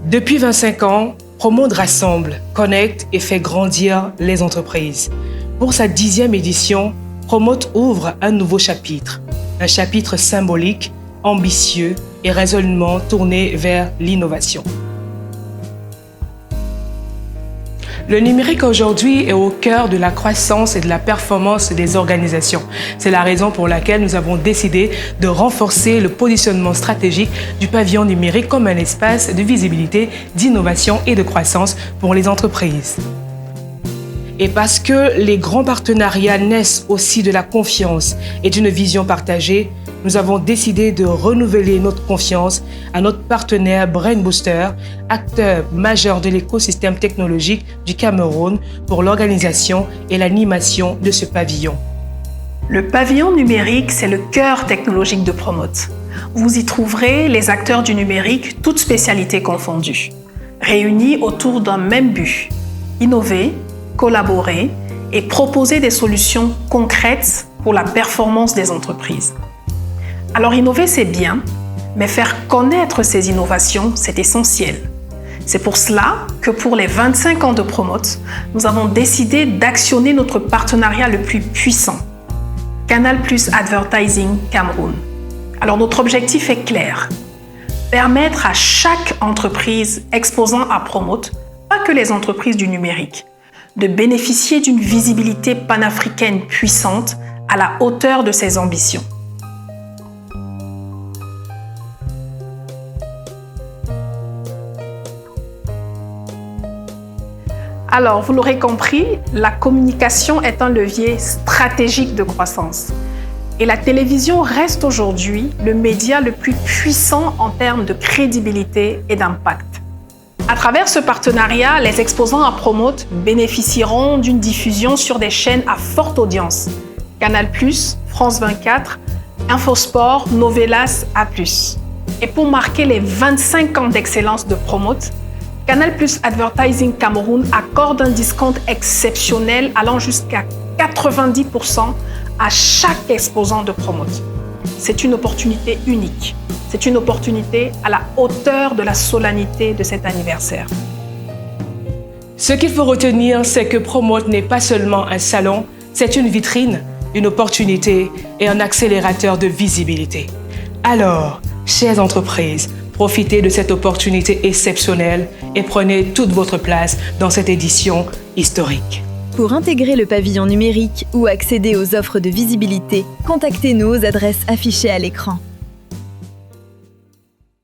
Depuis 25 ans, Promote rassemble, connecte et fait grandir les entreprises. Pour sa 10e édition, Promote ouvre un nouveau chapitre. Un chapitre symbolique, ambitieux et résolument tourné vers l'innovation. Le numérique aujourd'hui est au cœur de la croissance et de la performance des organisations. C'est la raison pour laquelle nous avons décidé de renforcer le positionnement stratégique du pavillon numérique comme un espace de visibilité, d'innovation et de croissance pour les entreprises. Et parce que les grands partenariats naissent aussi de la confiance et d'une vision partagée, nous avons décidé de renouveler notre confiance à notre partenaire Brain Booster, acteur majeur de l'écosystème technologique du Cameroun pour l'organisation et l'animation de ce pavillon. Le pavillon numérique, c'est le cœur technologique de Promote. Vous y trouverez les acteurs du numérique, toutes spécialités confondues, réunis autour d'un même but, innover, collaborer et proposer des solutions concrètes pour la performance des entreprises. Alors innover, c'est bien, mais faire connaître ces innovations, c'est essentiel. C'est pour cela que pour les 25 ans de Promote, nous avons décidé d'actionner notre partenariat le plus puissant, Canal+ Advertising Cameroun. Alors notre objectif est clair, permettre à chaque entreprise exposant à Promote, pas que les entreprises du numérique, de bénéficier d'une visibilité panafricaine puissante à la hauteur de ses ambitions. Alors, vous l'aurez compris, la communication est un levier stratégique de croissance. Et la télévision reste aujourd'hui le média le plus puissant en termes de crédibilité et d'impact. À travers ce partenariat, les exposants à Promote bénéficieront d'une diffusion sur des chaînes à forte audience. Canal+, France 24, Infosport, Novelas, A+. Et pour marquer les 25 ans d'excellence de Promote, Canal+ Advertising Cameroun accorde un discount exceptionnel allant jusqu'à 90% à chaque exposant de Promote. C'est une opportunité unique. C'est une opportunité à la hauteur de la solennité de cet anniversaire. Ce qu'il faut retenir, c'est que Promote n'est pas seulement un salon, c'est une vitrine, une opportunité et un accélérateur de visibilité. Alors, chères entreprises, profitez de cette opportunité exceptionnelle et prenez toute votre place dans cette édition historique. Pour intégrer le pavillon numérique ou accéder aux offres de visibilité, contactez-nous aux adresses affichées à l'écran.